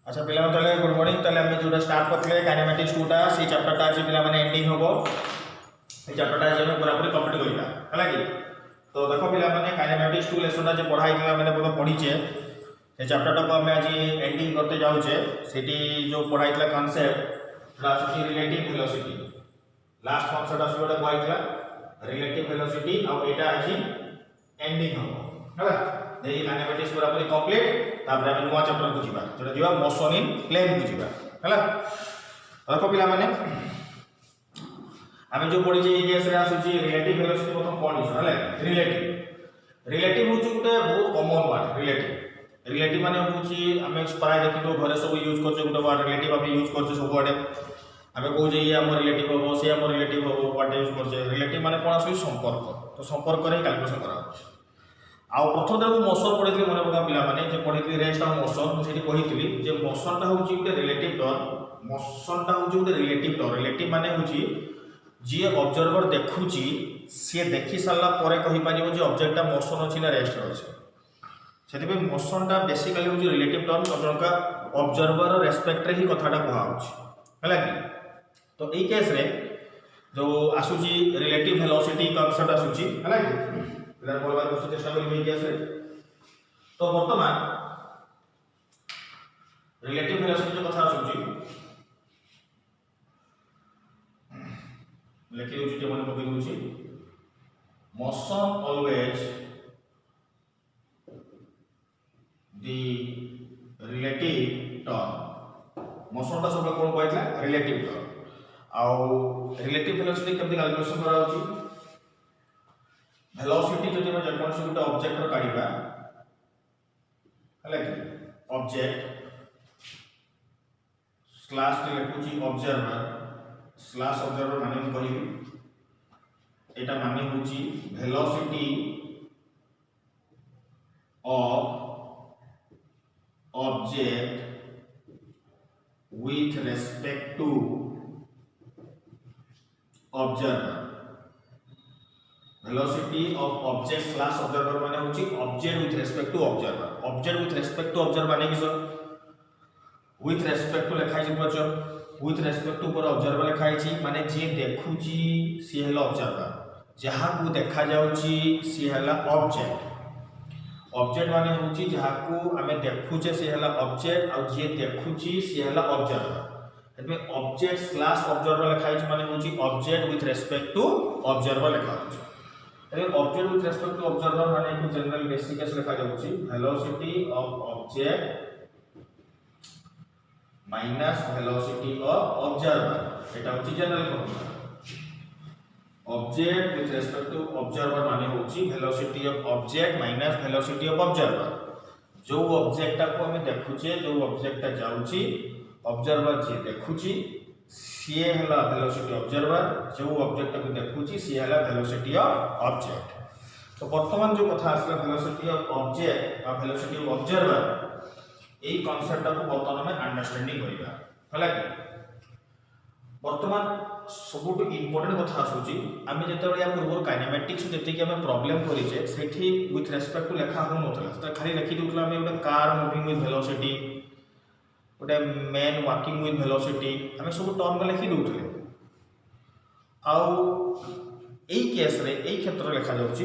अच्छा पिला ताले गुड मॉर्निंग ताले हम जोटा स्टार्ट करथले काइनेमेटिक्स 2 टा से चैप्टर टा जे पिला माने एंडिंग होबो ए चैप्टर टा जे हम पूरा पूरी कंप्लीट करिला हला कि तो देखो पिला माने काइनेमेटिक्स 2 लेसन जे पढाइला माने बहुत पढीचे ए चैप्टर टा को हम आज एंडिंग करते जाउचे सेठी जो पढाइला कांसेप्ट राशि रिलेटिव वेलोसिटी लास्ट कांसेप्ट आसीबोटा पढाइला रिलेटिव वेलोसिटी और एटा आज एंडिंग होबो हला देही काइनेमेटिक्स पूरा पूरी कंप्लीट तापर हम नवा चैप्टर को जीवा जोटा जीवा मोशन इन प्लेन को जीवा हला देखो पिला माने आमे जो पढी जे केस रे आसुची रिलेटिव वेलोसिटी प्रथम कोन इस हला रिलेटिव होची गुटे बहुत कॉमन वर्ड रिलेटिव माने होची आमे प्राय देखितो घरे सब यूज करछो गुटे वर्ड रिलेटिव आमे यूज करछो सब वर्ड आमे कहू जे ये हम रिलेटिव होबो से हम रिलेटिव होबो वर्ड यूज करछे रिलेटिव माने कोन आसुची संपर्क तो संपर्क रे कैलकुलेशन करा आ प्रथम दिन मोशन पढ़ी मन पका पिला माने जे पढ़ी रेस्ट ऑफ मोशन मुझे कही जे मोशन टा होची गुटे रिलेटिव टर्म मोशन टा होची गुटे रिलेटिव टर्म रिलेटिव माने होची जे ऑब्जर्वर देखुची से देखि साला परे कहि पारिबो जे ऑब्जेक्ट टा मोशन अछि ना रेस्ट अछि सेति पे मोशन टा बेसिकली होची रिलेटिव टर्म जनका ऑब्जर्वर रेस्पेक्ट रे ही कथाटा कहआ होची हला कि तो एई केस रे जो आसुची रिलेटिव वेलोसिटी कांसेप्ट आसुची हला कि पिला बोलबार को चेष्टा करी केस रे तो वर्तमान रिलेटिव वेलोसिटी जो कथा आसुची लेखि दोची जे मन पकई दोची motion always the relative term motion ता सब कोन कहैतला रिलेटिव टर्म आउ रिलेटिव वेलोसिटी केमति कैलकुलेशन करा होची वेलोसिटी जदि हम जेकोनसी गुटे ऑब्जेक्ट रो काढिबा हला कि ऑब्जेक्ट स्लैश रे लिखुची ऑब्जर्वर माने हम कहिबी एटा माने होची velocity of object with respect to observer velocity of object slash observer माने होची object with respect to observer माने किसो with respect to लिखाई छै बच्चों with respect to पर observer लिखाई छै माने जे देखुची सी हला observer जहा को देखा जाउची सी हला object माने होची जहा को हमें देखुचे सी हला object और जे देखुची सी हला observer एतमे object slash observer लिखाई छै माने होची object with respect to observer लिखा होची object with respect to observer माने एक जनरल बेसिक केस लिखा जाउची velocity of object minus velocity of observer एटा होची general formula object with respect to observer माने होची velocity of object minus velocity of observer जो ऑब्जेक्ट को हमें देखुचे जो ऑब्जेक्ट जाउची ऑब्जर्वर जे देखुची सी हला वेलोसिटी ऑब्जर्वर जो ऑब्जेक्ट को देखुची सी हला वेलोसिटी ऑफ ऑब्जेक्ट तो वर्तमान जो कथा आसला वेलोसिटी ऑफ ऑब्जेक्ट और velocity of observer AE concept को वर्तमान में अंडरस्टैंडिंग करिबा हला कि वर्तमान सबुट इंपोर्टेंट कथा आसुची आमे जेतेबे या पूर्व काइनेमेटिक्स जति कि हमें प्रॉब्लम करिचे सेठी विथ रेस्पेक्ट टू लेखा हो नथला त खाली लिखि दुतला हमें उडा कार मूविंग विथ वेलोसिटी गोटे मैन वॉकिंग विथ वेलोसिटी हमें सब टर्म लिखि दउथले आउ एई केस रे एई क्षेत्र लिखा जाउची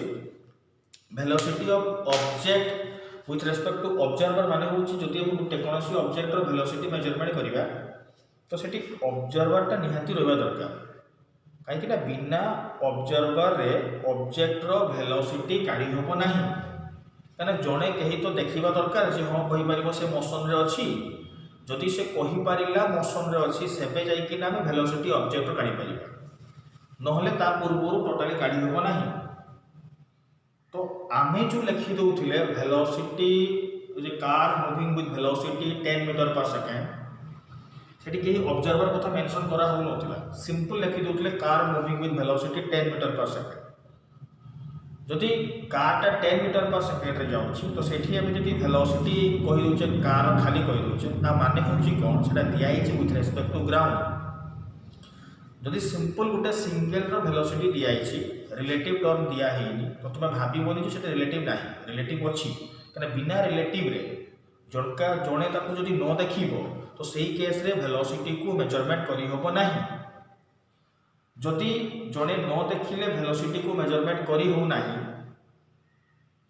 velocity of object with respect to observer माने होची जदि हम गुटे कोनोसी ऑब्जेक्ट रो वेलोसिटी मेजरमेंट करिबा तो सेठी ऑब्जर्वर ता निहाती रहबा दरकार काहे कि ना बिना ऑब्जर्वर रे ऑब्जेक्ट रो वेलोसिटी काढी होबो नाही काना जणे कहि तो देखिबा दरकार जे हम कहि परिबो से मोशन रे अछि जदि से कहि पारिला मोशन रे अछि सेबे जाई कि ना हम वेलोसिटी ऑब्जेक्ट रो काढी परिबा नहले ता पूर्वरु टोटली काढी होबो नाही तो आमे जो लिखि दउथिले वेलोसिटी जे car moving with velocity 10 meter per second सेठी के ऑब्जर्वर कथा मेंशन करा हो नथिला सिंपल लिखि दउथिले car moving with velocity 10 meter per second जदि कार टा 10 मीटर पर सेकंड रे जाउची तो सेठी हम जदि वेलोसिटी कहि दउचे कार खाली कहि दउचे ता माने होची कोन सेटा दियाई छि विथ रेस्पेक्ट टू ग्राउंड जदि सिंपल गुटे सिंगल रो वेलोसिटी दियाई छि रिलेटिव टर्म दिया हेनी तो तुम भाबिबोनी जे सेटा रिलेटिव नाही रिलेटिव अछि कने बिना रिलेटिव रे जनका जड़े ताको जदि न देखिबो तो सही केस रे वेलोसिटी को मेजरमेंट करी होबो नाही। जदि जड़े न देखिले वेलोसिटी को मेजरमेंट करी हो नाही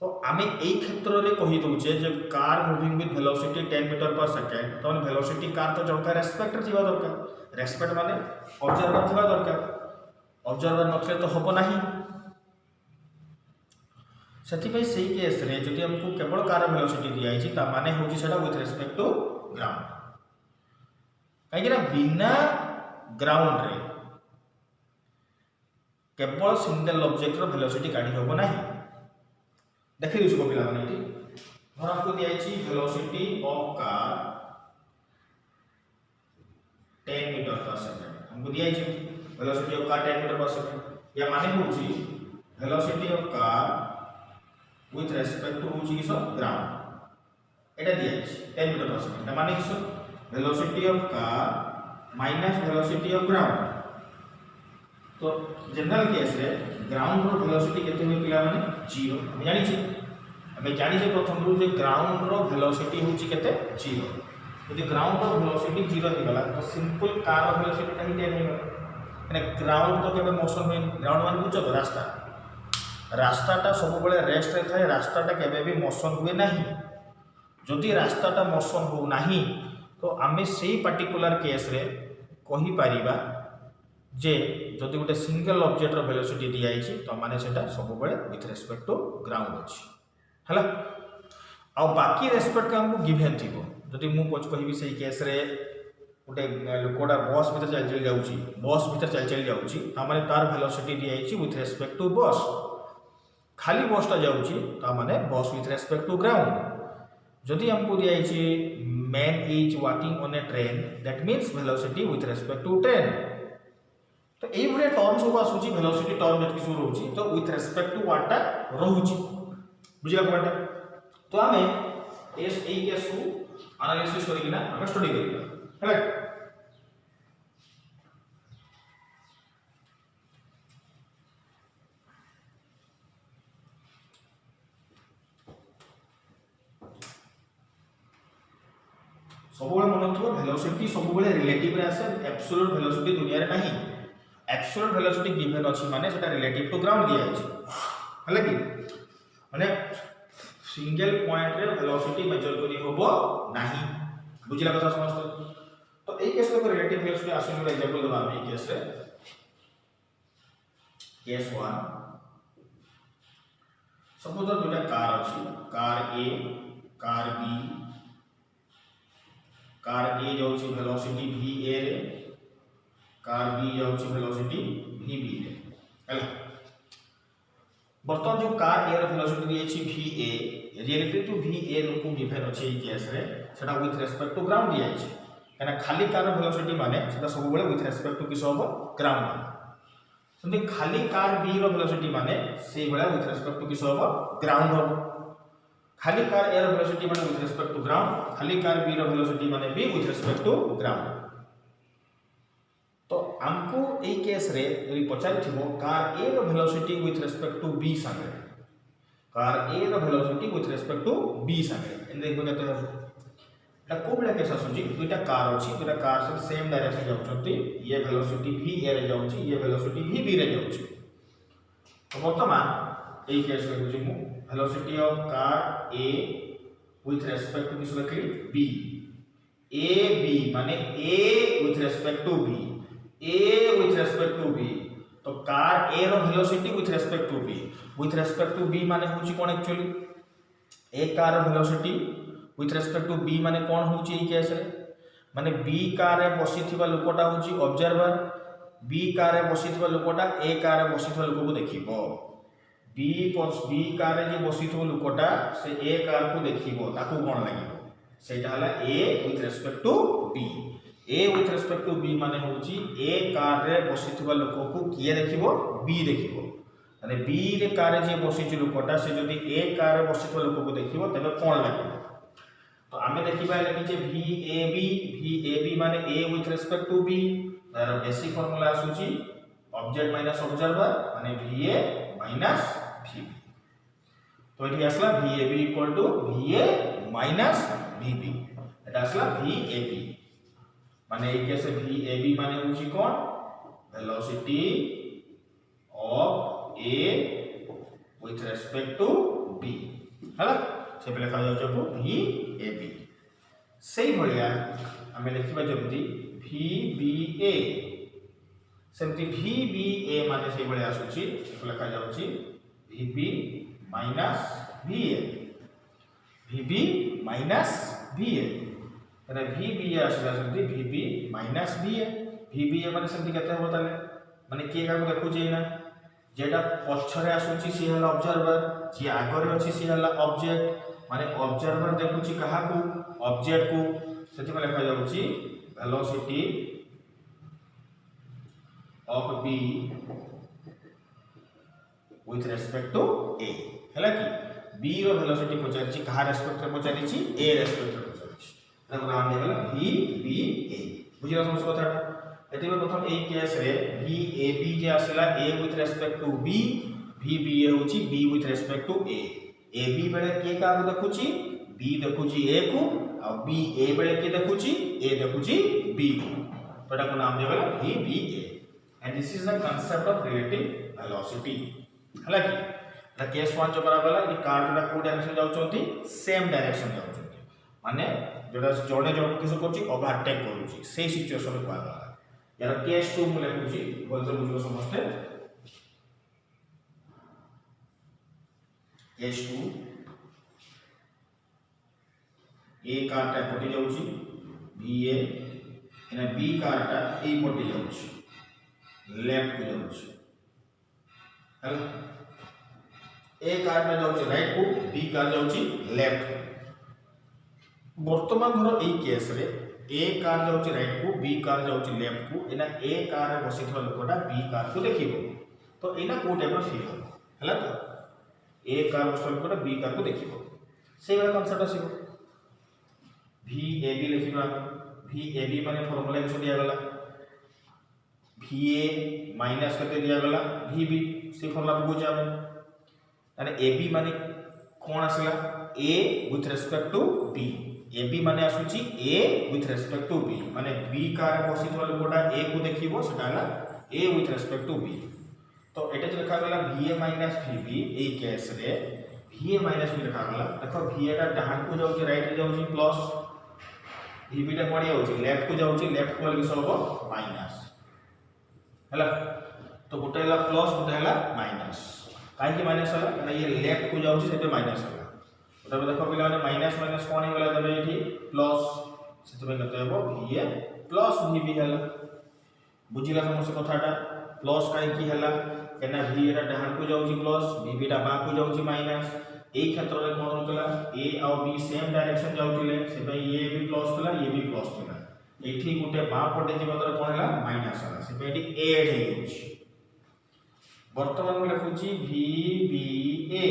तो आमे एई क्षेत्र रे कहि दोचे जे car moving with velocity 10 meter per second तो वेलोसिटी कार तो जनका रेस्पेक्ट रे थिबा दरकार। रेस्पेक्ट माने ऑब्जर्वर थिबा दरकार। ऑब्जर्वर नथले तो होबो नाही। सेथिपई सही केस रे जदि हमको केवल कार वेलोसिटी दिया छि ता माने होछि सेटा विथ रेस्पेक्ट टू ग्राउंड। काहे कि बिना ग्राउंड रे केवल सिंगल ऑब्जेक्ट रो वेलोसिटी काढी होबो नाही। देखि दिसु को पिला माने धर हमको दिया छि velocity of car 10 meter per second. हमको दिया छि velocity of car 10 meter per second. या माने होछि velocity of car with respect to which is ground eta diya is 10 meter per second ta mane kiso velocity of car minus velocity of ground। तो general case रे ground रो velocity केते होई पिला माने 0 हम जानि जे प्रथम रू जे ग्राउंड रो वेलोसिटी होची केते 0। यदि ग्राउंड रो वेलोसिटी 0 हे गला तो सिंपल कार रो वेलोसिटी ता ही 10 हे गला। माने ग्राउंड तो केबे मोशन होई ग्राउंड मान बुझो रास्ता रास्ताटा सब बेले रेस्ट रे थाए। रास्ताटा केबे भी मोशन हुए नहीं। जदि रास्ताटा मोशन हो नहीं तो आमे सेही पर्टिकुलर केस रे कहि परिबा जे जदि गोटे सिंगल ऑब्जेक्ट रो वेलोसिटी दिया आइछि तो माने सेटा सब बेले विथ रेस्पेक्ट टू ग्राउंड अछि हला। आ बाकी रेस्पेक्ट का हमको गिवन थिबो। जदि मु पछ कहिबी सेही केस रे गोटे लोकटा बस भीतर चल जाउछि बस भीतर चल जाउछि ता माने तार वेलोसिटी दिया आइछि विथ रेस्पेक्ट टू बस। खाली बसटा जाउछि ता माने बस विथ रेस्पेक्ट टू ग्राउंड। जदि हमको दिया आइछि man is walking on a train that means velocity with respect to train. तो एई भले टर्म सब आसुछि वेलोसिटी टर्म जति सब रहउछि तो विथ रेस्पेक्ट टू व्हाटटा रहउछि बुझिला पॉइंट। तो हमें एई केस को एनालिसिस करिकिना हम स्टडी करिबा हैला। सब मन रखो वेलोसिटी सब रिलेटिव रे आसे एब्सोल्यूट वेलोसिटी दुनिया रे नहीं। एब्सोल्यूट वेलोसिटी गिवन अछि माने सेटा रिलेटिव टू ग्राउंड दिया अछि हले कि माने सिंगल पॉइंट रे वेलोसिटी मेजर करी होबो नाही बुझिला कथा समस्त। तो ए केस रे रिलेटिव वेलोसिटी आसुन एग्जांपल दबा हम ए केस रे केस 1 सपोज दुटा कार अछि कार ए कार बी। कार ए जाउछि वेलोसिटी va रे कार बी जाउछि वेलोसिटी vb रे हैला। बर्तमान जो कार ए रो वेलोसिटी दिए छि va रिलेटिव टू va को गिवन अछि ए केस रे सेटा विथ रेस्पेक्ट टू ग्राउंड दिया छि। कना खाली कार रो वेलोसिटी माने सेटा सब बेले विथ रेस्पेक्ट टू किस होबो ग्राउंड। संदे खाली कार बी रो वेलोसिटी माने सेही बेला विथ रेस्पेक्ट टू किस होबो ग्राउंड होबो। खाली कार ए रो वेलोसिटी माने विथ रेस्पेक्ट टू ग्राउंड खाली कार बी रो वेलोसिटी माने भी विथ रेस्पेक्ट टू ग्राउंड। तो हमको ए केस रे यदि पचारि थिबो कार ए रो velocity with respect to B संगे कार ए रो velocity with respect to B संगे इन देखबो केते एटा को बेला केस आसुची दुटा कार अछि दुटा कार से सेम डायरेक्शन जाउछंती ये वेलोसिटी v a रे जाउची ये वेलोसिटी v b रे जाउची। तो वर्तमान ए केस रे बुझी मु velocity of car A with respect to किस रखली B A B माने A with respect to B A with respect to B। तो कार A रो velocity with respect to B माने होची कोन एक्चुअली A कार रो velocity with respect to B माने कोन होची ई केस रे माने B कार रे बसिथिबा लोकटा होची ऑब्जर्वर B कार रे बसिथिबा लोकटा A कार रे बसिथिबा लोक को देखिबो बी कार रे जे बसिथो लोकटा से ए कार को देखिबो ताकू कोन लागिबो सेटा हला A with respect to B. A with respect to B माने होची ए कार रे बसिथबा लोक को किए देखिबो बी देखिबो माने बी रे कार रे जे बसिथि लोकटा से जदी ए कार रे बसिथबा लोक को देखिबो तबे कोन लागिबो। तो आमे देखिबा लागि जे VAB माने A with respect to B तार बेसिक फार्मूला आसुची ऑब्जेक्ट माइनस ऑब्जर्वर माने VA माइनस VB। तो ये आसला VAB equal to VA minus VB এটা আসলা VAB মানে এই কেসে VAB মানে হচ্ছে কোন velocity of A with respect to B হলা সে বেলে লেখা যাচ্ছে VAB সেই ভলিয়া আমি লিখিবা যেমতি VBA সেমতি VBA মানে সেই ভলিয়া আসুচি একে লেখা যাচ্ছে VB minus VA VB minus VA মানে VBA আসলে সেমতি VB minus VA VBA মানে সেমতি কেতে হবো তাহলে মানে কে কাকু দেখুছি না যেটা পছরে আসুচি সে হলা অবজারভার যে আগরে আছে সে হলা অবজেক্ট মানে অবজারভার দেখুছি কাহাকু অবজেক্ট কু সেটা লেখা যাচ্ছে velocity of B with respect to A हैला कि B रो velocity पचारिछि कहा रेस्पेक्ट रे पचारिछि A रेस्पेक्ट रे पचारिछि तब नाम देला VBA बुझिला समझ कथाटा एति में प्रथम ए केस रे VAB जे आसला A with respect to B VBA होछि B with respect to A AB बेले के का देखुछि B देखुछि A को और B A बेले के देखुछि A देखुछि B को तोटा को नाम देला VBA and this is the concept of relative velocity हैला कि ता केस 1 जो करा गला ये कार जोडा को डायरेक्शन जाउचंती सेम डायरेक्शन जाउचंती माने जोडा जोडे जोड किस करछि ओवरटेक करूछि सेही सिचुएशन को आगला यार केस 2 मुले कुछि बोल से बुझो समझते केस 2 ए कारटा पटी जाउछि BA एना B कारटा ए पटी जाउछि लेफ्ट को जाउछि हैला ए कार में जाउछि राइट को B कार जाउछि लेफ्ट वर्तमान धरो ए केस रे ए कार जाउछि राइट को B कार जाउछि लेफ्ट को एना ए कार रे बसिथवा लोकटा B कार को देखिबो तो एना को टाइप रो फील हो हैला तो ए कार बसिथवा लोकटा B कार को देखिबो सेही वाला कांसेप्ट आसीबो VAB लिखिबा VAB माने फार्मूला किछ दिया गला VA माइनस कते दिया गला VB से फार्मूला बुझा माने AB माने कोन आसला A with respect to B AB माने आसुची A with respect to B माने B कार बसिथवा लोकटा A को देखिबो सेटा हला A with respect to B तो एटा जे लिखा गला VA minus VB ए केस रे VA minus भी लिखा गला देखो VA टा डाहान को जाउची राइट रे जाउची प्लस VB टा कोन जाउची लेफ्ट को जाउची लेफ्ट को लिखि सब माइनस हैला तो गोटे हला प्लस गोटे हला माइनस काहे कि माइनस हला ना ये लेफ्ट को जाउची सेते माइनस हला तब देखो पिला माने माइनस माइनस कोन हे गला तबे एठी प्लस सेते में कते हेबो VA प्लस VB हला बुझिला समस्या कथाटा प्लस काहे कि हला केना VA रा डाहान को जाउची प्लस VB टा बा को जाउची माइनस ए क्षेत्र रे कोन होतला A और B सेम डायरेक्शन जाउतिले से भाई ये भी प्लस थला ये भी प्लस थला एठी गुटे बा पटे जे बदर कोन हला माइनस हला से एठी ऐड हे होछि वर्तमान में लिखुछि VBA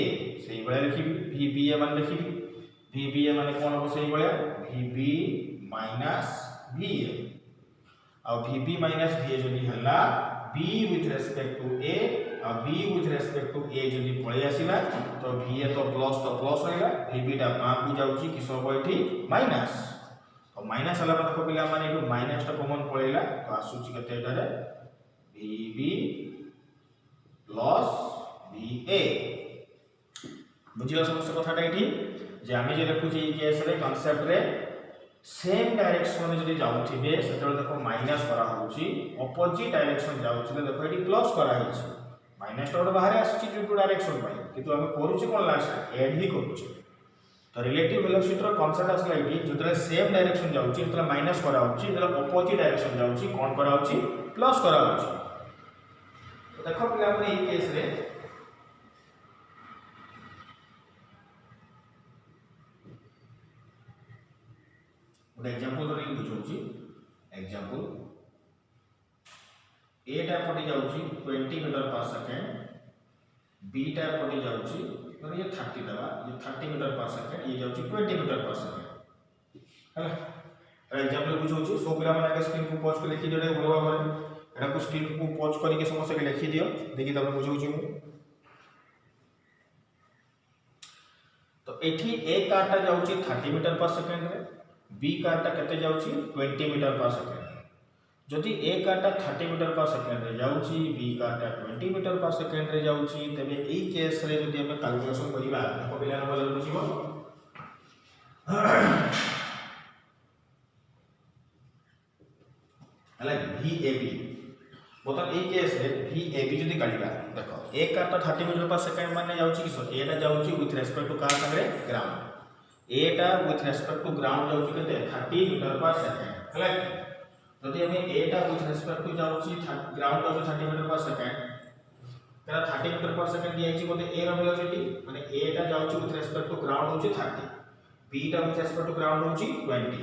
सेही बळे लिखि VBA मान लिखि VBA माने कोन हो सेही बळे VB माइनस VA और VB माइनस VA जदी हला B with respect to A और B with respect to A जदी पळे आसीला तो VA तो प्लस होइला VB टा बा को जाउची कि सब एठी माइनस और माइनस हला देखो पिला माने एटू माइनस टा कॉमन पळेला तो आसुची कते एटा रे VB प्लस VA बुझिला समस्या कथाटा एठी जे आमे जे लिखुची ई केस रे कांसेप्ट रे सेम डायरेक्शन में जदी जाउथिबे सेतले देखो माइनस करा होउची अपोजिट डायरेक्शन जाउथिले देखो एठी प्लस करा हिची माइनस टा बाहर आसी टू डायरेक्शन पाई किंतु हम करूची कोन लास्ट ऐड ही करूची तो रिलेटिव वेलोसिटी रो कांसेप्ट आसला एठी जतले सेम डायरेक्शन जाउची तले माइनस करा होउची जतले अपोजिट डायरेक्शन जाउची कोन करा होउची प्लस करा होउची तो देखो पिला हमने ई केस रे ଗୋଟେ एग्जांपल रे बुझौची एग्जांपल ए टा पटी जाउची 20 मीटर पर सेकंड बी टा पटी जाउची तो ये 30 दबा ये 30 मीटर पर सेकंड ये जाउची 20 मीटर पर सेकंड हैला एग्जांपल बुझौची सो पिला माने के स्क्रीन को पॉज कर लिखि देले बोलवा करे एटा को स्क्रीन को पॉज करके समस्या के लिखि दियो देखि तब बुझौची मु तो एठी ए कारटा जाउची 30 मीटर पर सेकेंड रे, बी कारटा केते जाउची 20 मीटर पर सेकेंड। जदि ए कारटा 30 मीटर पर सेकेंड रे जाउची, बी कारटा 20 मीटर पर सेकेंड रे जाउची, तबे एई केस रे जदि हम कैलकुलेशन करिबा देखो पिला बोले बुझिबो हला VAB बोतल ए केस रे VAB जदि काढिबा देखो ए कारटा 30 मीटर पर सेकेंड माने जाउची किसो एटा जाउची विथ रेस्पेक्ट टू कार संगे ground, Etah with respect to ground जाउची केते 30 मीटर पर सेकेंड हला। जदि हम एटा विथ रेस्पेक्ट टू जाउची ग्राउंड जाउची 30 मीटर पर सेकेंड, तेरा 30 मीटर पर सेकेंड दिया हिची बोते ए रो वेलोसिटी माने एटा जाउची विथ रेस्पेक्ट टू ग्राउंड होची 30, बी टा विथ रेस्पेक्ट टू ग्राउंड होची 20।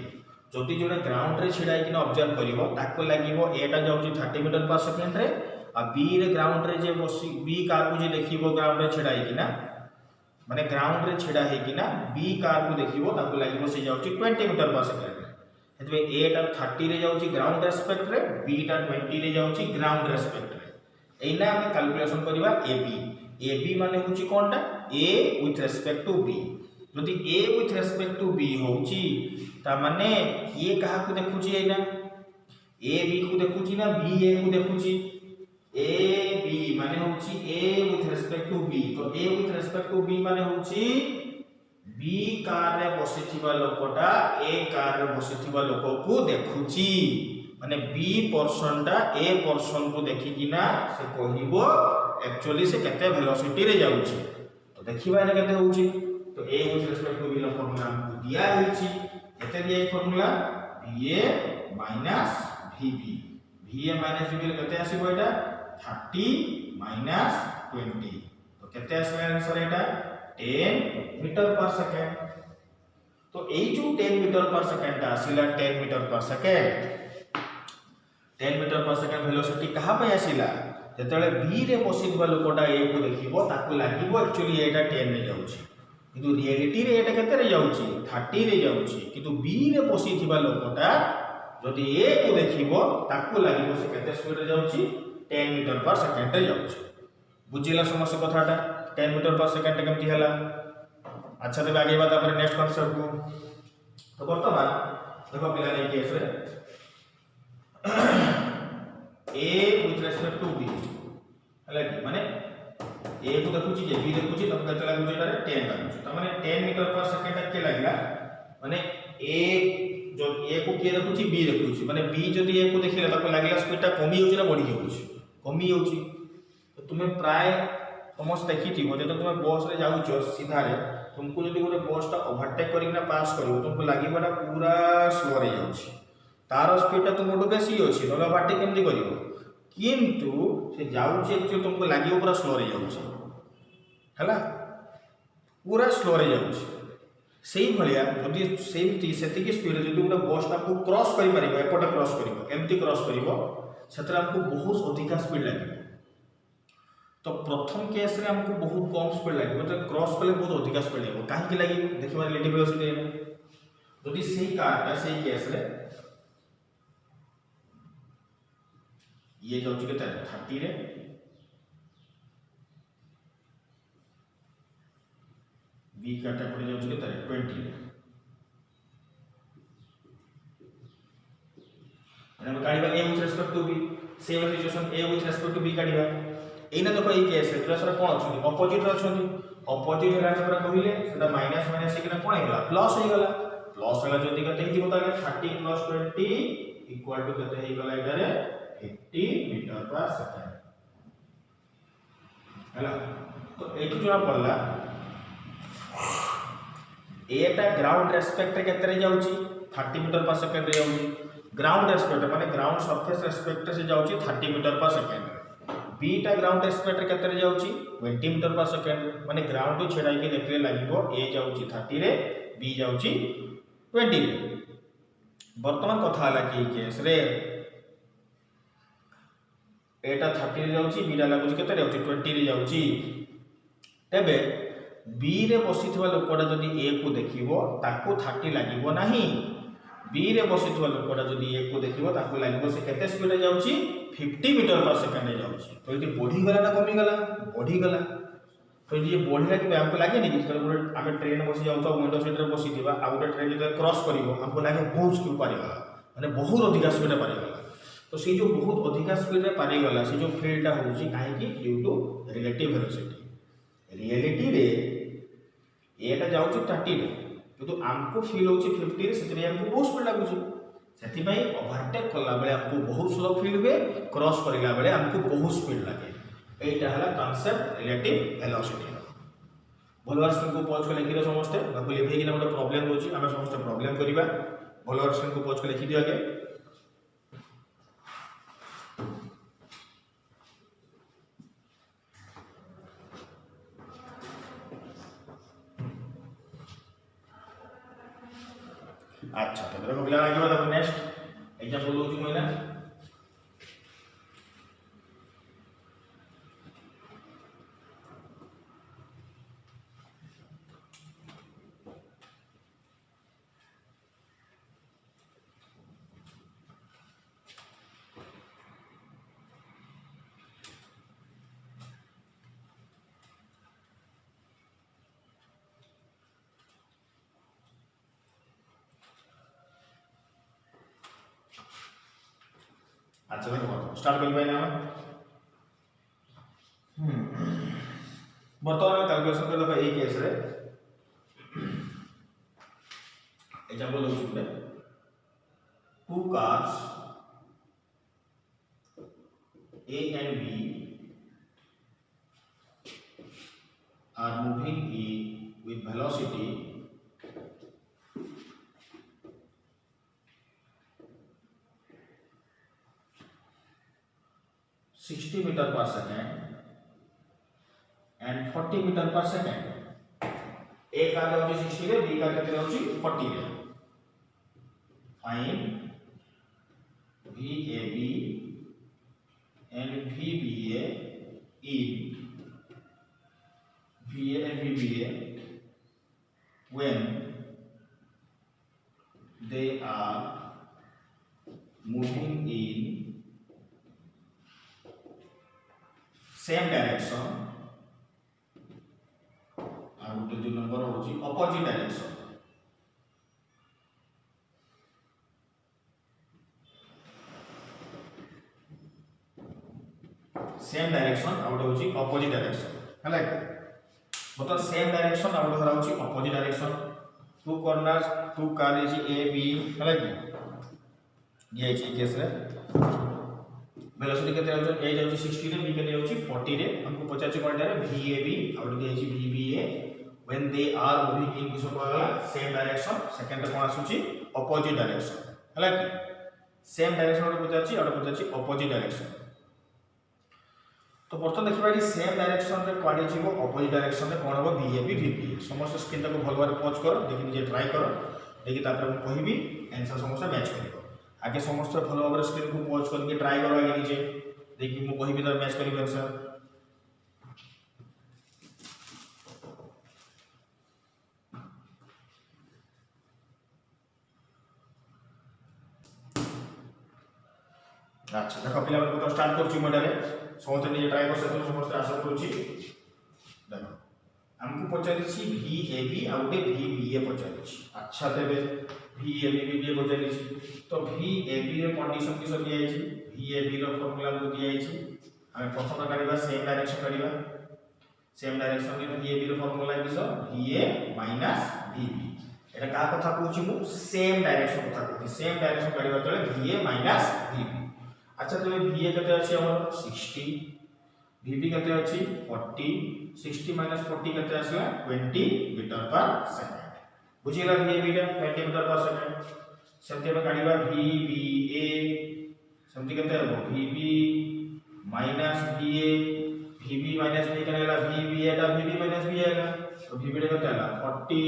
जदि जोने ग्राउंड रे छिडाई किना ऑब्जर्व करिवो ताको लागिवो एटा जाउची 30 मीटर पर सेकेंड रे, आ बी रे ग्राउंड रे जे बसी बी कार को जे देखिवो ग्राउंड रे छिडाई किना माने ग्राउंड रे छिडा हे किना बी कार को देखिवो ताको लागिवो से जाउची 20 मीटर पर सेकेंड रे। हेतबे ए टा 30 रे जाउची ग्राउंड रेस्पेक्ट रे, बी टा 20 रे जाउची ग्राउंड रेस्पेक्ट रे। एना हम कैलकुलेशन करिवा AB माने होची कोनटा A with respect to B। जदि A with respect to B होची ता माने ये कहा को देखुची एना A B को देखुची ना B A को देखुची, A B माने होची A with respect to B, तो A with respect to B माने होची B कार रे बसिथिबा लोकटा A कार रे बसिथिबा लोक को देखुची, माने B पोर्शन टा A पोर्शन को देखि किना से कहिबो एक्चुअली से केते वेलोसिटी रे जाउची। तो देखिबा एना केते होउची, तो A with respect to B लो फॉर्मूला हमको दिया होइची, केते दिया formula VA minus VB, VA minus VB केते आसीबो एटा 30 माइनस 20, तो केते आसीबो आंसर एटा 10 मीटर पर सेकेंड। तो ए जो 10 मीटर पर सेकेंड आसीला 10 meter per second, 10 meter per second velocity कहा पे आसीला जेतले बी रे बसिबा लोकटा ए को देखिबो ताको लागिबो एक्चुअली एटा 10 रे जाउची, किंतु रियलिटी रे एटा केते रे जाउची 30 रे जाउची, किंतु बी रे बसिथिबा लोकटा जदि ए को देखिबो ताको लागिबो से केते स्पीड रे जाउची 10 मीटर पर सेकेंड रे जाउची। बुझिला समस्त कथाटा 10 मीटर पर सेकेंड केमती हला। अच्छा तबे आगे बात अपन नेक्स्ट कांसेप्ट को। तो वर्तमान देखो पिला नै केस रे A with respect to B हला कि माने A को देखुची जे B देखुची तो केते लागुची एटा 10 लागुची, त माने 10 मीटर पर सेकेंड के लागला माने A जो A को के देखुची B देखुची, माने B जदि A को देखिला ताको लागला स्पीड टा कमी होची ना बढ़ी होची, कमी होची। तो तुमे प्राय समस्त देखिथिबो जे तुमे बस रे जाउछो सीधा रे, तुमको जदि गोटे बस टा ओवरटेक करिना पास करिवो तुमको लागिबाटा पूरा स्लो रे जाउछि, तार स्पीड टा तुमटो बेसी अछि नले ओवरटेक केमति करिवो, किंतु से जाउछि एक्चुअली तुमको लागिबो पूरा स्लो रे जाउछि हला, पूरा स्लो रे जाउछि। सेही भलिया जदि सेमति सेतिकी स्पीड जदि गोटे बस टा को क्रॉस करि परिबो, एपटे क्रॉस करिवो, एमति क्रॉस करिवो, सेतरा हमको बहुत अधिक स्पीड लागिबो। तो प्रथम केस रे हमको बहुत कम स्पीड लागिबो, तो क्रॉस कले बहुत अधिक स्पीड लागिबो, काहे कि लागि देखिबा रिलेटिव वेलोसिटी रे जदि सेही कारटा सेही केस रे ये जाउछि केते 30 रे, बी काटा पड़े जाउछि केते 20 रे, माने काढिबा A with respect to B, same situation A with respect to B काढिबा। एना देखो ए केस रे प्लस रे कोन अछि अपोजिट रे अछि, अपोजिट रे हमरा कहिले सेटा माइनस माइनस से किना कोन हेला प्लस हे गला, प्लस हेला जति कते हिति बता 30 प्लस 20 इक्वल टू कते हे गला एटारे 50 मीटर पर सेकेंड हैला। तो एठी जो पड़ला एटा ग्राउंड रेस्पेक्ट रे केते रे जाउची 30 मीटर पर सेकेंड रे जाउची, ग्राउंड रेस्पेक्ट माने ग्राउंड सरफेस रेस्पेक्ट से जाउची 30 मीटर पर सेकेंड। बी टा ग्राउंड रेस्पेक्ट केते रे जाउची 20 मीटर पर सेकेंड, माने ग्राउंड को छेडाई के देखले लागिवो ए जाउची 30 रे, बी जाउची 20 रे। वर्तमान कथा हला कि केस रे एटा 30 रे जाउची, बी टा लागुची केते रे जाउची 20 रे जाउची। तबे बी रे बसिथवा लोकटा जदी ए को देखिवो ताको 30 लागिवो नाही, बी रे बसिथवा लोकटा जदी ए को देखिवो ताको लागिवो से केते स्पीड रे जाउची 50 मीटर पर सेकेंड रे जाउची। तो इति बढ़ी गला ना कमी गला, बढ़ी गला। तो ये बढ़िया कि हमको लगे नहीं कि आम ट्रेन बसी जाऊँ विंडो सीट में बसी आ गोटे ट्रेन जो क्रॉस कर हमको लगे बहुत स्पीड पारिगला मैंने बहुत अधिका स्पीड पारिगला तो सी जो बहुत अधिका स्पीड में पारिगला से जो फील्डटा होची काहे due to relative velocity reality रे एटा जाउची 30 रे किंतु हमको फील होची 50 रे सेतरे हमको बहुत स्पीड लागुची सेति भाई ओवरटेक करला बेले हमको बहुत स्लो फील हुए क्रॉस करला बेले हमको बहुत स्पीड लागे एटा हला कांसेप्ट रिलेटिव वेलोसिटी भलवार स्क्रीन को पॉज कर लिखि समस्ते बाबू लिखि कि गोटे प्रॉब्लम होची हम समस्त प्रॉब्लम करिबा भलवार स्क्रीन को पॉज कर लिखि दियो आगे अच्छा तो देखो पिला आगे बात नेक्स्ट एग्जांपल होची मैंने अच्छा देखो स्टार्ट कर पाइना बर्तमान कैलकुलेशन कर देखो ए केस रे एग्जांपल हो चुके two cars A and B are moving with velocity 60 meter per second and 40 meter per second A का जाउची 60 रे B का केते जाउची 40 रे find VAB and VBA in VA and VBA when they are moving in same direction और जो number होची opposite direction same direction out होची ऑपोजिट डायरेक्शन हला मतलब सेम डायरेक्शन आउट हो होची opposite direction two corners two car is A B हला की ये इज केस रे वेलोसिटी केते जाउछ ए जाउछ 60 रे बी केते जाउछ 40 रे हमको पचास कोन रे VAB out they is VBA when they are moving in किसो कहला सेम डायरेक्शन सेकंड कोन आसुची ऑपोजिट डायरेक्शन हला की सेम डायरेक्शन रे पचाची और पचाची ऑपोजिट डायरेक्शन तो बर्तमान देखिबा कि सेम डायरेक्शन रे कोन जीवो ऑपोजिट डायरेक्शन रे कोन हो VAB VBA समस्त स्क्रीन को भल भाबरे पॉज करो देखि जे ट्राई करो देखि तापर हम कहिबी आंसर समस्त मैच करिवो आगे समस्त भल भाबरे स्क्रीन को पॉज करके ट्राई करो आगे नीचे देखि मु कहिबी त मैच करिवो आंसर अच्छा देखो पिला को तो स्टार्ट करछु मडरे समस्त नीचे ट्राई कर सकते समस्त आशा करूची देखो हमको पचारिछि VAB आउटे VBA पचारिछि अच्छा तेबे VAB VBA पचारिछि तो VAB रे कंडीशन किस दिया है VAB रो फार्मूला को दिया है हम प्रथम काढिबा सेम डायरेक्शन काढिबा सेम डायरेक्शन रे VAB रो फार्मूला किस VA माइनस VB एटा का कथा कहूची मु सेम डायरेक्शन कथा कहूची सेम डायरेक्शन काढिबा तले VA माइनस VB अच्छा तो VA केते अछि हमर 60 VB केते अछि 40 60 माइनस 40 केते आसला 20 मीटर पर सेकंड बुझिला VAB टा 20 मीटर पर सेकंड सेमते में काढिबा VBA सेमते केते हो VB minus VA VB minus VA केला VBA टा VB माइनस VA आला तो VB टा केते आला 40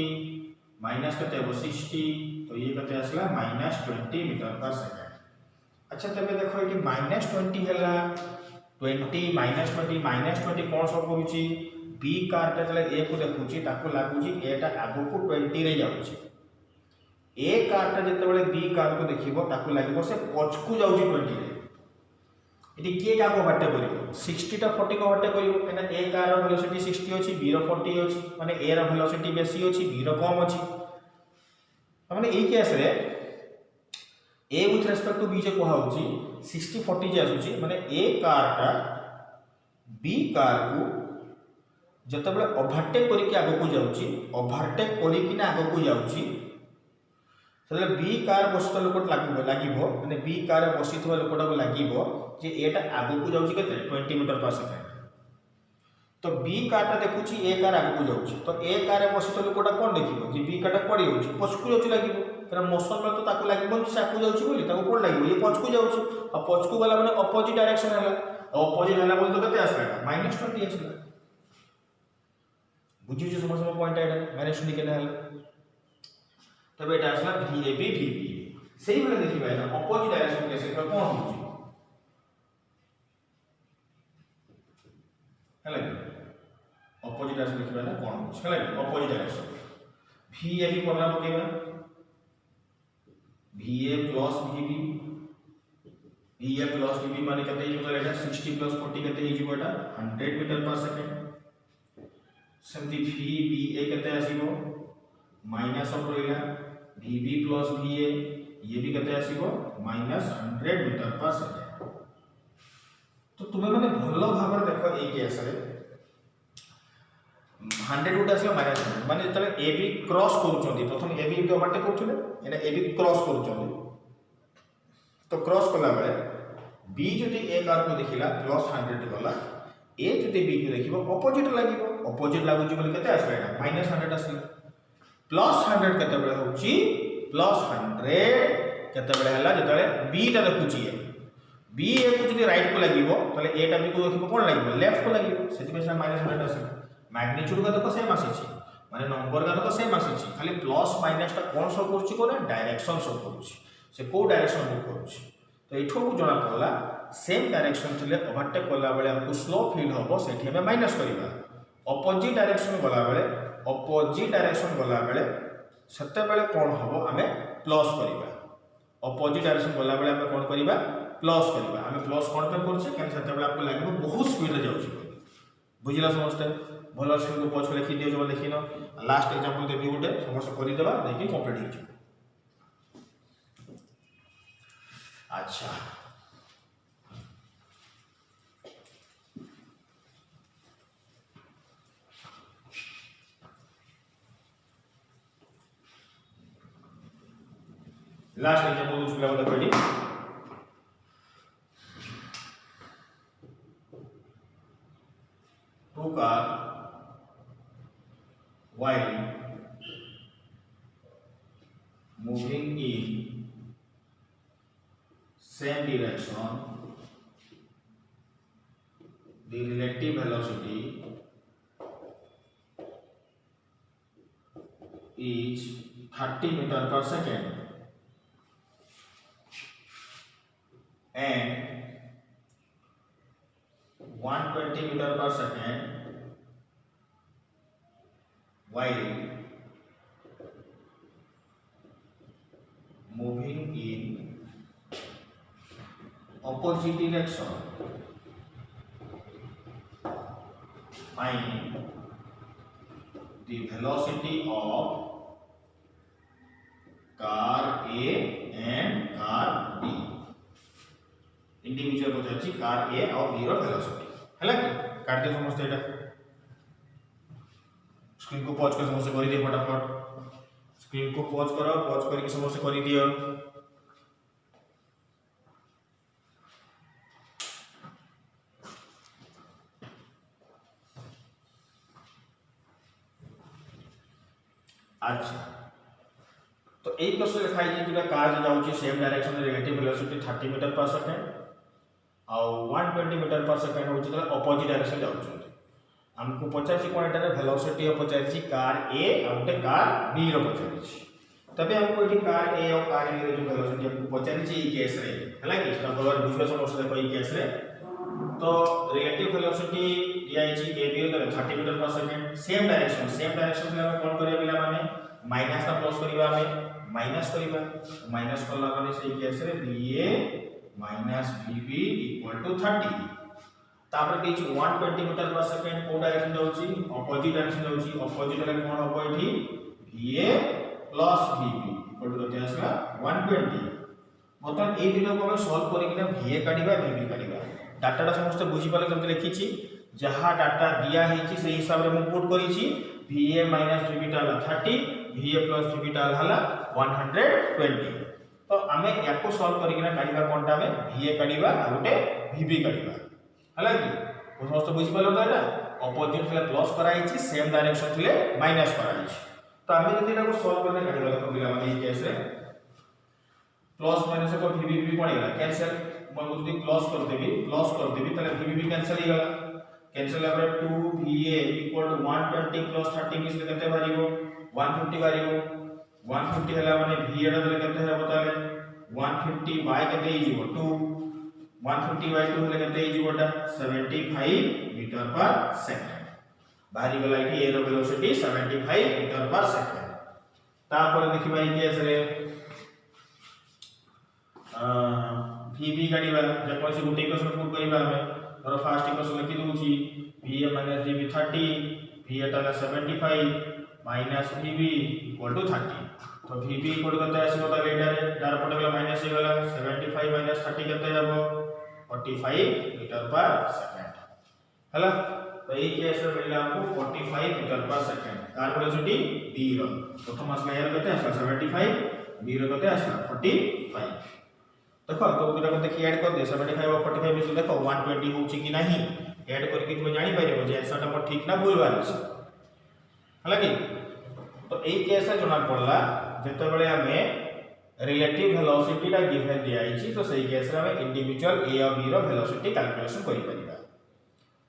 माइनस केते हो 60 तो ये केते आसला माइनस 20 मीटर पर सेकंड अच्छा तबे देखो ये -20 हैला 20 -20 कोन सब करूची बी कार ता चले ए को देखुची ताको लागुची एटा आगो को 20 रे जाउची ए कार ता जते बेले बी कार को देखिबो ताको लागिबो से पछ को जाउची 20 रे ये किए क्या ओवरटेक करिवो 60 टा 40 को ओवरटेक करिवो कना ए कार वेलोसिटी 60 अछि बी रो 40 अछि माने ए रो वेलोसिटी बेसी अछि बी रो कम अछि माने ए केस रे A with respect to B जे कोहा होची 60 40 जे आसुची माने ए कार टा बी कार को जतबे ओवरटेक करिके आगो को जाउची ओवरटेक करिके ना आगो को जाउची सेले बी कार बसित लोक लागिबो माने बी कार बसितवा लोकटा को लागिबो जे एटा आगो को जाउची केते 20 मीटर पर सेकेंड तो बी कार टा देखुची ए कार आगो को जाउची तो ए कार बसित लोकटा कोन देखिबो जे बी कार टा पड़ी होची पछकु जाउची लागिबो कारण मोशन में तो ताको लागिबो कि साकु जाउची बोली ताको कोन लागिबो ये पछकु जाउची आ पछकु वाला माने अपोजिट डायरेक्शन हला अपोजिट हला बोल तो केते आसला -20 आसला बुझी जे समझ पॉइंट आइडा -20 केना हला तबे एटा आसला VAB VB सेही वाला देखिबा ना अपोजिट डायरेक्शन केसे कोन होची हला अपोजिट डायरेक्शन देखिबा ना कोन होची हला अपोजिट डायरेक्शन VAB पड़ला पकेबा VA plus VB VA plus VB माने कते ही होता है 60 plus 40 कते ही होता 100 मीटर पर सेकंड सेमती VBA कते आसीबो माइनस ऑफ रहिला VB plus VA ये भी कते आसीबो -100 मीटर पर सेकंड तो तुमे माने भलो भाबर देखो ए केस रे 100 उटा आसला -100 माने जतले AB क्रॉस करूचंदी प्रथम AB के ओवरटेक करथुले एना AB क्रॉस करूचंदी तो क्रॉस कला बेले B जति A कार को देखिला +100 गला A जति B को देखिबो अपोजिट लागिबो अपोजिट लागुची बोली कते आसला एटा -100 आसला +100 कते बेले होची +100 कते बेले हला जतले B टा देखुची B A को जति राइट को लागिबो तले A टा B को देखिबो कोन लागिबो लेफ्ट को लागिबो सेति बेसा -100 आसला मैग्नीट्यूड का देखो सेम आसीची माने नंबर का देखो सेम आसीची खाली प्लस माइनस टा कोन शो करछि कोना डायरेक्शन शो करछि से को डायरेक्शन मूव करछि तो एठो को जणा पड़ला सेम डायरेक्शन थिले ओवरटेक करला बेले हमको स्लो फील होबो सेठी हमें माइनस करिबा अपोजिट डायरेक्शन गला बेले सत्ते बेले कोन होबो हमें प्लस करिबा अपोजिट डायरेक्शन गला बेले हमें कोन करिबा प्लस करिबा हमें प्लस कोन पे करछि कारण सत्ते बेले आपको लागबो बहुत स्पीड रे जाउछि बुझिला समझते भलो स्क्रीन को पॉज लिखि दियो जो लिखिनो लास्ट एग्जांपल देबी गुटे समस्त करि देबा देखि कंप्लीट हो अच्छा लास्ट एग्जांपल उस पिला बता पड़ी two car while moving in same direction the relative velocity is 30 meter per second and 120 meter per second while moving in opposite direction find the velocity of car A and car B individual पचाची car A और B रो velocity हैला कि काट दे समझते एटा screen को pause कर समझ से करी दियो फटाफट स्क्रीन को पॉज करो पॉज करके समझ से करी दियो अच्छा तो एक क्वेश्चन लिखाई जे जेटा कार जाउची सेम डायरेक्शन में relative velocity 30 metre per second और 120 मीटर पर सेकंड होची तो अपोजिट डायरेक्शन जाउची हमको पचासी कोन एटा वेलोसिटी ऑफ पचासी कार ए और टे कार बी रो पचासी तबे हमको एटी कार ए और कार बी रो जो वेलोसिटी हमको पचासी ई केस रे हला कि सेटा बगर बुझबे समस्या देखो ई केस रे तो रिलेटिव वेलोसिटी दिया छि A B row 30 metre per second same direction में हम कोन करिया बिला माने माइनस का प्लस करिवा हमें माइनस करला माने सही केस रे B A minus VB equal to 30 तापर देछि 120 मीटर पर सेकंड को डायरेक्शन जाउची अपोजिट डायरेक्शन जाउची अपोजिट ले कोन होबो एठी VA plus VB equal to कते आसला 120 मतलब ए दिनो को सॉल्व करिकिना VA काढिबा VB काढिबा डाटाटा समस्त बुझी पाले केमते लिखिछि जहा डाटा दिया हेछि से हिसाब रे मु पुट करिछि VA माइनस VB टाला 30 VA प्लस VB टाला हला 120 तो आमे याको सॉल्व करिकिना काढिबा कोनटा में VA काढिबा आ गोटे VB काढिबा हला कि समस्त बुझी पालो तो एटा अपोजिट थिले प्लस कराइछि सेम डायरेक्शन थिले माइनस कराइछि तो आमे जदि एटा को सॉल्व करने काढिबा देखो पिला माने ई केस रे प्लस माइनस को VB भी पड़ेगा कैंसिल मैं जदि प्लस कर देबी तले VB भी कैंसिल हो गला cancel après 2VA equal to 120 plus 30 मिसले केते बारिबो 150 बारिबो 150 हला माने VA रे केते हेबो ताले 150 बाय केते हिजिबो 2 150 बाय 2 हले केते हिजिबोटा 75 मीटर पर सेकंड बाहरी गला इटी ए रो वेलोसिटी 75 मीटर पर सेकंड तापर देखिबा ई केस रे VB काढिबा जे कोन से गुटे इक्वेशन पुट करिबा हमें और फर्स्ट इक्वेशन लिखि दूची VA माइनस VB 30 VA टाला 75 माइनस VB इक्वल टू 30 तो VB इक्वल कते आसीबो त लेटर डार पटे गला माइनस हे गला 75 माइनस 30 कते जाबो 45 मीटर पर सेकंड हला तो ई केस रे मिलला हमको 45 metre per second car velocity D रो प्रथम आसला यार कते आसला 75 B रो कते आसला 45 देखो तो दुटा को देखि ऐड कर दे 75 और 45 में देखो 120 होची कि नहीं ऐड करके तुम जानि पारिबो जे आंसर टा ठीक ना भूल बार छै हला कि तो एई केस से जणा पड़ला जते बेले हमें रिलेटिव वेलोसिटी टा गिवन दिया आइछि तो सही केस रे हमें इंडिविजुअल A और B रो वेलोसिटी कैलकुलेशन करि परिबा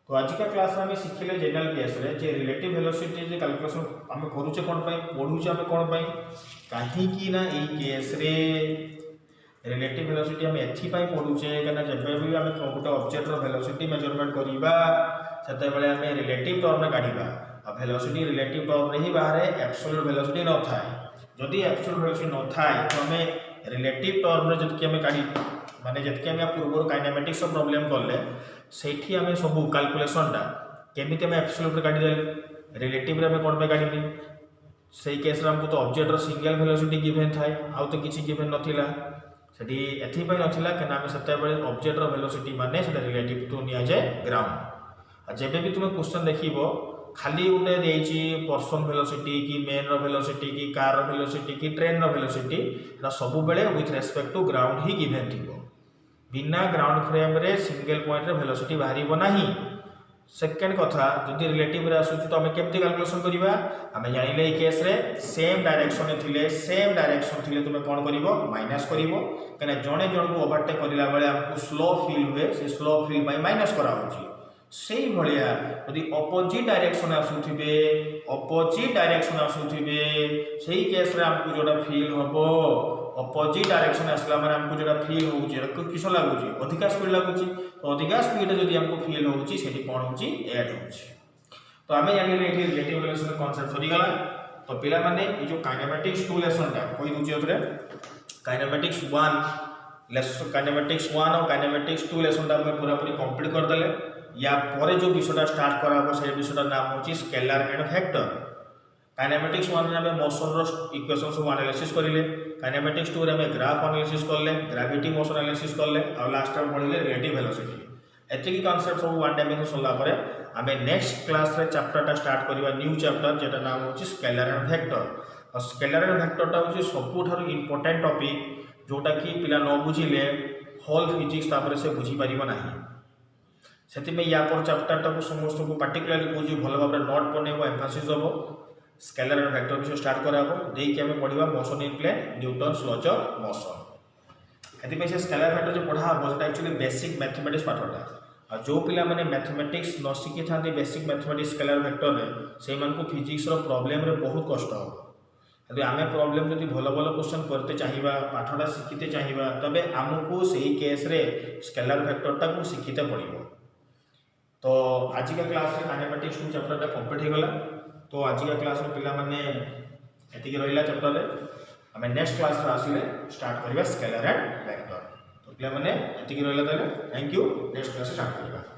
तो आज का क्लास में हमें सिखिले जनरल केस रे जे रिलेटिव वेलोसिटी जे कैलकुलेशन हमें करूचे कोन पई पढुचे हमें कोन पई काहे कि ना एई केस रे रिलेटिव वेलोसिटी हम एथि पई पढुचे कना जबे भी हम गोटे ऑब्जेक्ट रो वेलोसिटी मेजरमेंट करिबा सेते बेले हम रिलेटिव टर्म में काढिबा आ वेलोसिटी रिलेटिव टर्म रे ही बाहर एब्सोल्यूट वेलोसिटी न थाए जदि एब्सोल्यूट वेलोसिटी न थाए तो हम रिलेटिव टर्म रे जदि हम काढी माने जदि हम पूर्व काइनेमेटिक्स प्रॉब्लम करले सेठी हम सब कैलकुलेशन टा केमिति हम एब्सोल्यूट रे काढी दे रिलेटिव रे हम कोन पे काढी सही केस रे हमको तो ऑब्जेक्ट रो सिंगल वेलोसिटी गिवन थाए आ तो किछि गिवन नथिला सेठी एथि पई नथिला केना हम सत्य बेले ऑब्जेक्ट रो वेलोसिटी माने सेटा रिलेटिव टू निया जाय ग्राउंड आ जेबे भी तुम क्वेश्चन देखिबो खाली उडे देछि पर्सन वेलोसिटी की मेन रो वेलोसिटी की कार रो वेलोसिटी की ट्रेन रो वेलोसिटी रा सब बेले विथ रिस्पेक्ट टू ग्राउंड ही गिवन थिबो बिना ग्राउंड फ्रेम रे सिंगल पॉइंट रे वेलोसिटी बाहरीबो नाही सेकंड कथा जदि रिलेटिव रे आसु तो हम केमति कैलकुलेशन करिबा हम जानिले ई केस रे सेम डायरेक्शन थिले तुम कोन करिवो माइनस करिवो कने जणे जण को ओवरटेक करिला बेले हमको स्लो फील हुए से स्लो फील बाय माइनस करा होची सेही भलिया यदि अपोजिट डायरेक्शन आसुथिबे सेही केस रे हमको जोडा फील होबो अपोजिट डायरेक्शन आसला माने हमको जोडा फील होउची रको किसो लागुची अधिका स्पीड लागुची तो अधिका स्पीड जदि हमको फील होउची सेठी कोन होउची ऐड होउची तो हमें जानिले एठी रिलेटिव वेलोसिटी कांसेप्ट सरी गला तो पिला माने ए जो काइनेमेटिक्स 2 लेसन टा कोइ दुची ओतरे काइनेमेटिक्स 1 और काइनेमेटिक्स 2 लेसन टा हम पूरा पूरी कंप्लीट कर देले या परे जो विषयटा स्टार्ट कराबो से विषयटा नाम होची स्केलर एंड वेक्टर काइनेमेटिक्स 1 रे हम मोशन रो इक्वेशन सब एनालिसिस करिले काइनेमेटिक्स 2 रे हम ग्राफ एनालिसिस करले ग्रेविटी मोशन एनालिसिस करले और लास्ट में पढिले रिलेटिव वेलोसिटी एतिकी कांसेप्ट सब वन डायमेंशन सोला परे हमें नेक्स्ट क्लास रे चैप्टर टा स्टार्ट करबा न्यू चैप्टर जेटा नाम होची स्केलर एंड वेक्टर और स्केलर एंड वेक्टर टा होची सबुठार इंपोर्टेंट टॉपिक जोटा कि पिला न बुझिले होल फिजिक्स तापर से बुझी परिबो नाही सेति में या पर चैप्टर टा को समस्त को पर्टिकुलरली बुझी भलो भाबरे नोट बनेबो एम्फासिस होबो स्केलर एंड वेक्टर विषय स्टार्ट कराबो देई के हमें पढिबा motion in plane Newton's laws of motion एति में से स्केलर वेक्टर जो पढा हो सेटा एक्चुअली बेसिक मैथमेटिक्स पाठटा आ जो पिला माने मैथमेटिक्स न सिखि थांदे बेसिक मैथमेटिक्स स्केलर वेक्टर रे से मन को फिजिक्स रो प्रॉब्लम रे बहुत कष्ट हो यदि आमे प्रॉब्लम जदि भलो भलो क्वेश्चन करते चाहिबा पाठटा सिखिते चाहिबा तबे हमको सही केस रे स्केलर वेक्टर टा को सिखिते पड़िबो तो आज का क्लास रे काइनेमेटिक्स 2 चैप्टर टा कंप्लीट हो गला तो आज का क्लास में पिला माने एतिके रहिला चैप्टर रे हमें नेक्स्ट क्लास रे आसीले स्टार्ट करबा स्केलर एंड वेक्टर तो ପିଲାମାନେ ଏତିକି ରହିଲା ତାହେଲେ। Thank you. Next class start କରିବା।